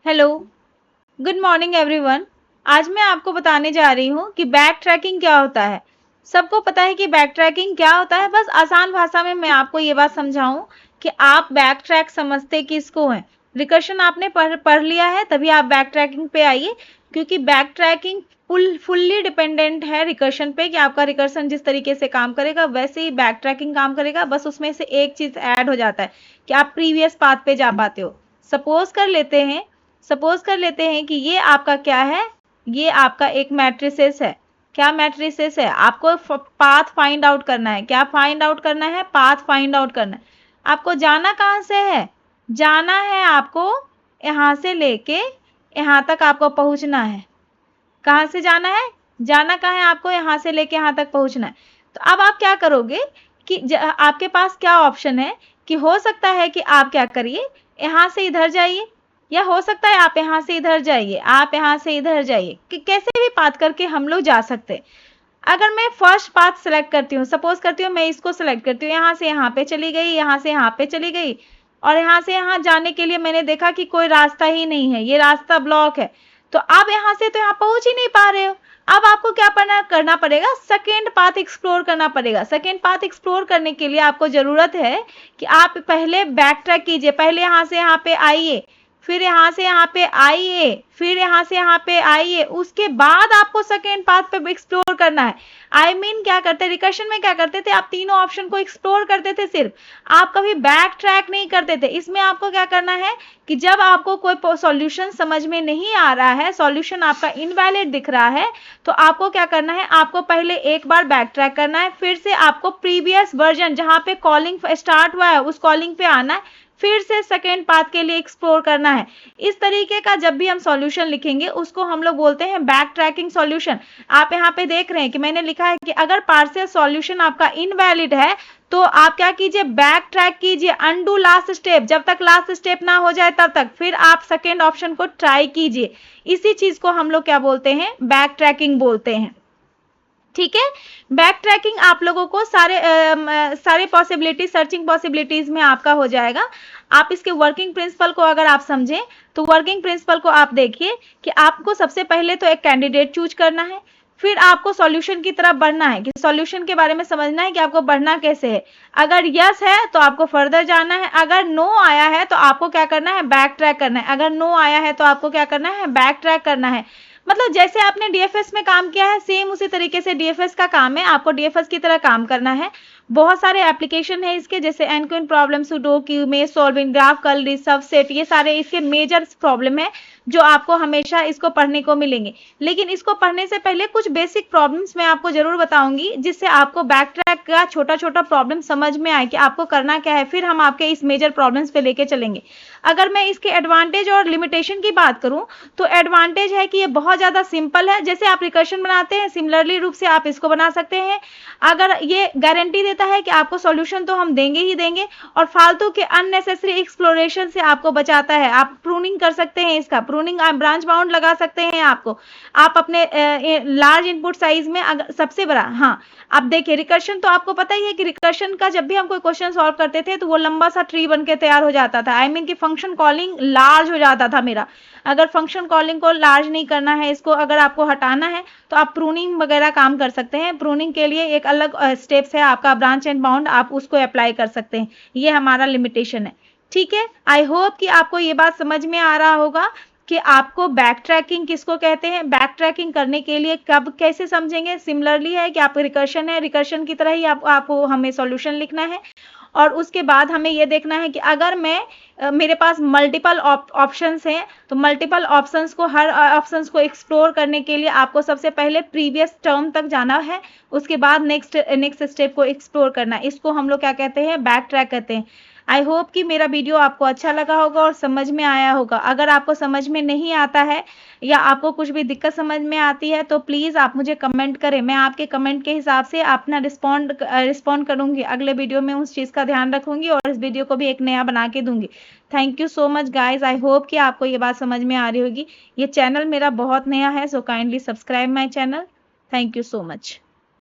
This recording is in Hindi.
Hello, good morning everyone. आज मैं आपको बताने जा रही हूँ कि बैक ट्रैकिंग क्या होता है। सबको पता है कि बैक ट्रैकिंग क्या होता है, बस आसान भाषा में मैं आपको ये बात समझाऊं कि आप बैक ट्रैक समझते किसको हैं। रिकर्शन आपने पढ़ लिया है, तभी आप बैक ट्रैकिंग पे आइए, क्योंकि बैक ट्रैकिंग फुल्ली डिपेंडेंट है रिकर्शन पे कि आपका रिकर्शन जिस तरीके से काम करेगा वैसे ही बैक ट्रैकिंग काम करेगा। बस उसमें से एक चीज ऐड हो जाता है कि आप प्रीवियस पाथ पे जा पाते हो। सपोज कर लेते हैं कि ये आपका क्या है, ये आपका एक मैट्रिसेस है। क्या मैट्रिसेस है? आपको पाथ फाइंड आउट करना है। क्या फाइंड आउट करना है? पाथ फाइंड आउट करना है। आपको जाना कहाँ से है? जाना है आपको यहाँ से लेके यहाँ तक आपको पहुंचना है। कहाँ से जाना है? जाना कहाँ है आपको? यहाँ से लेके यहाँ तक पहुंचना है। तो अब आप क्या करोगे कि आपके पास क्या ऑप्शन है कि हो सकता है कि आप क्या करिए, यहाँ से इधर जाइए, या हो सकता है आप यहाँ से इधर जाइए, आप यहाँ से इधर जाइए, कि कैसे भी पाथ करके हम लोग जा सकते हैं। अगर मैं फर्स्ट पाथ सेलेक्ट करती हूँ, सपोज करती हूँ मैं इसको सेलेक्ट करती हूँ, यहाँ से यहाँ पे चली गई, यहाँ से यहाँ पे चली गई, और यहाँ से यहाँ जाने के लिए मैंने देखा कि कोई रास्ता ही नहीं है, ये रास्ता ब्लॉक है। तो अब यहाँ से तो यहाँ पहुंच ही नहीं पा रहे हो। अब आपको क्या करना पड़ेगा? सेकेंड पाथ एक्सप्लोर करना पड़ेगा। सेकेंड पाथ एक्सप्लोर करने के लिए आपको जरूरत है कि आप पहले बैक ट्रैक कीजिए। पहले यहाँ से यहाँ पे आइए, फिर यहाँ से यहाँ पे आइए, फिर यहाँ से यहाँ पे आइए, उसके बाद आपको सेकेंड पाथ पे एक्सप्लोर करना है। क्या करते, रिकर्शन में क्या करते थे, आप तीनों ऑप्शन को एक्सप्लोर करते थे, सिर्फ आप कभी बैक ट्रैक नहीं करते थे। इसमें आपको क्या करना है कि जब आपको कोई सॉल्यूशन समझ में नहीं आ रहा है, सॉल्यूशन आपका इनवैलिड दिख रहा है, तो आपको क्या करना है, आपको पहले एक बार बैक ट्रैक करना है, फिर से आपको प्रीवियस वर्जन जहां पे कॉलिंग स्टार्ट हुआ है उस कॉलिंग पे आना है, फिर से सेकेंड पाथ के लिए एक्सप्लोर करना है। इस तरीके का जब भी हम सॉल्यूशन लिखेंगे उसको हम लोग बोलते हैं बैक ट्रैकिंग सॉल्यूशन। आप यहाँ पे देख रहे हैं कि मैंने लिखा है कि अगर पार्शियल सॉल्यूशन आपका इनवैलिड है तो आप क्या कीजिए, बैक ट्रैक कीजिए, अनडू लास्ट स्टेप, जब तक लास्ट स्टेप ना हो जाए तब तक, फिर आप सेकेंड ऑप्शन को ट्राई कीजिए। इसी चीज को हम लोग क्या बोलते हैं, बैक ट्रैकिंग बोलते हैं। ठीक है, बैक ट्रैकिंग आप लोगों को सारे पॉसिबिलिटी, सर्चिंग पॉसिबिलिटीज में आपका हो जाएगा। आप इसके वर्किंग प्रिंसिपल को अगर आप समझें तो वर्किंग प्रिंसिपल को आप देखिए कि आपको सबसे पहले तो एक कैंडिडेट चूज करना है, फिर आपको सॉल्यूशन की तरफ बढ़ना है कि सॉल्यूशन के बारे में समझना है कि आपको बढ़ना कैसे है। अगर यस है तो आपको फर्दर जाना है, अगर नो आया है तो आपको क्या करना है, बैक ट्रैक करना है। अगर नो आया है तो आपको क्या करना है, बैक ट्रैक करना है। मतलब जैसे आपने डीएफएस में काम किया है सेम उसी तरीके से डीएफएस का काम है, आपको डीएफएस की तरह काम करना है। बहुत सारे एप्लीकेशन है इसके, जैसे एनक्विन प्रॉब्लम, सुडोक्यू, मेश सॉल्विंग, ग्राफ कल, सबसेट, ये सारे इसके मेजर प्रॉब्लम है जो आपको हमेशा इसको पढ़ने को मिलेंगे। लेकिन इसको पढ़ने से पहले कुछ बेसिक प्रॉब्लम्स मैं आपको जरूर बताऊंगी जिससे आपको बैक ट्रैक का छोटा छोटा प्रॉब्लम समझ में आए कि आपको करना क्या है, फिर हम आपके इस मेजर प्रॉब्लम्स पे लेके चलेंगे। अगर मैं इसके एडवांटेज और लिमिटेशन की बात करूं तो एडवांटेज है कि ये बहुत ज्यादा सिंपल है। जैसे आप रिकर्शन बनाते हैं सिमिलरली रूप से आप इसको बना सकते हैं। अगर ये गारंटी देता है कि आपको सॉल्यूशन तो हम देंगे ही देंगे, और फालतू के अननेसेसरी एक्सप्लोरेशन से आपको बचाता है। आप प्रूनिंग कर सकते हैं, इसका प्रूनिंग आप ब्रांच बाउंड लगा सकते हैं। आपको आप अपने लार्ज इनपुट साइज में अगर सबसे बड़ा, हाँ आप देखिए रिकर्शन तो आपको पता ही है कि रिकर्शन का जब भी हम कोई क्वेश्चन सॉल्व करते थे तो वो लंबा सा ट्री बन के तैयार हो जाता था। कि फंक्शन कॉलिंग लार्ज हो जाता था मेरा। अगर फंक्शन कॉलिंग को लार्ज नहीं करना है, इसको अगर आपको हटाना है तो आप प्रूनिंग वगैरह काम कर सकते हैं। प्रूनिंग के लिए एक अलग स्टेप्स है आपका, ब्रांच एंड बाउंड, आप उसको अप्लाई कर सकते हैं। ये हमारा लिमिटेशन है। ठीक है, आई होप कि आपको ये बात समझ में आ रहा होगा कि आपको बैक ट्रैकिंग किसको कहते हैं। बैक ट्रैकिंग करने के लिए कब कैसे समझेंगे, सिमिलरली है कि आप रिकर्शन है, रिकर्शन की तरह ही आपको हमें सॉल्यूशन लिखना है। और उसके बाद हमें यह देखना है कि अगर मेरे पास मल्टीपल ऑप्शंस हैं तो मल्टीपल ऑप्शंस को, हर ऑप्शंस को एक्सप्लोर करने के लिए आपको सबसे पहले प्रीवियस टर्म तक जाना है, उसके बाद नेक्स्ट स्टेप को एक्सप्लोर करना है। इसको हम लोग क्या कहते हैं, बैक ट्रैक कहते हैं। आई होप कि मेरा वीडियो आपको अच्छा लगा होगा और समझ में आया होगा। अगर आपको समझ में नहीं आता है या आपको कुछ भी दिक्कत समझ में आती है तो प्लीज़ आप मुझे कमेंट करें, मैं आपके कमेंट के हिसाब से अपना रिस्पॉन्ड करूंगी। अगले वीडियो में उस चीज़ का ध्यान रखूंगी और इस वीडियो को भी एक नया बना के दूंगी। Thank you so much guys, I hope कि आपको ये बात समझ में आ रही होगी। ये चैनल मेरा बहुत नया है, so kindly subscribe my channel. Thank you so much.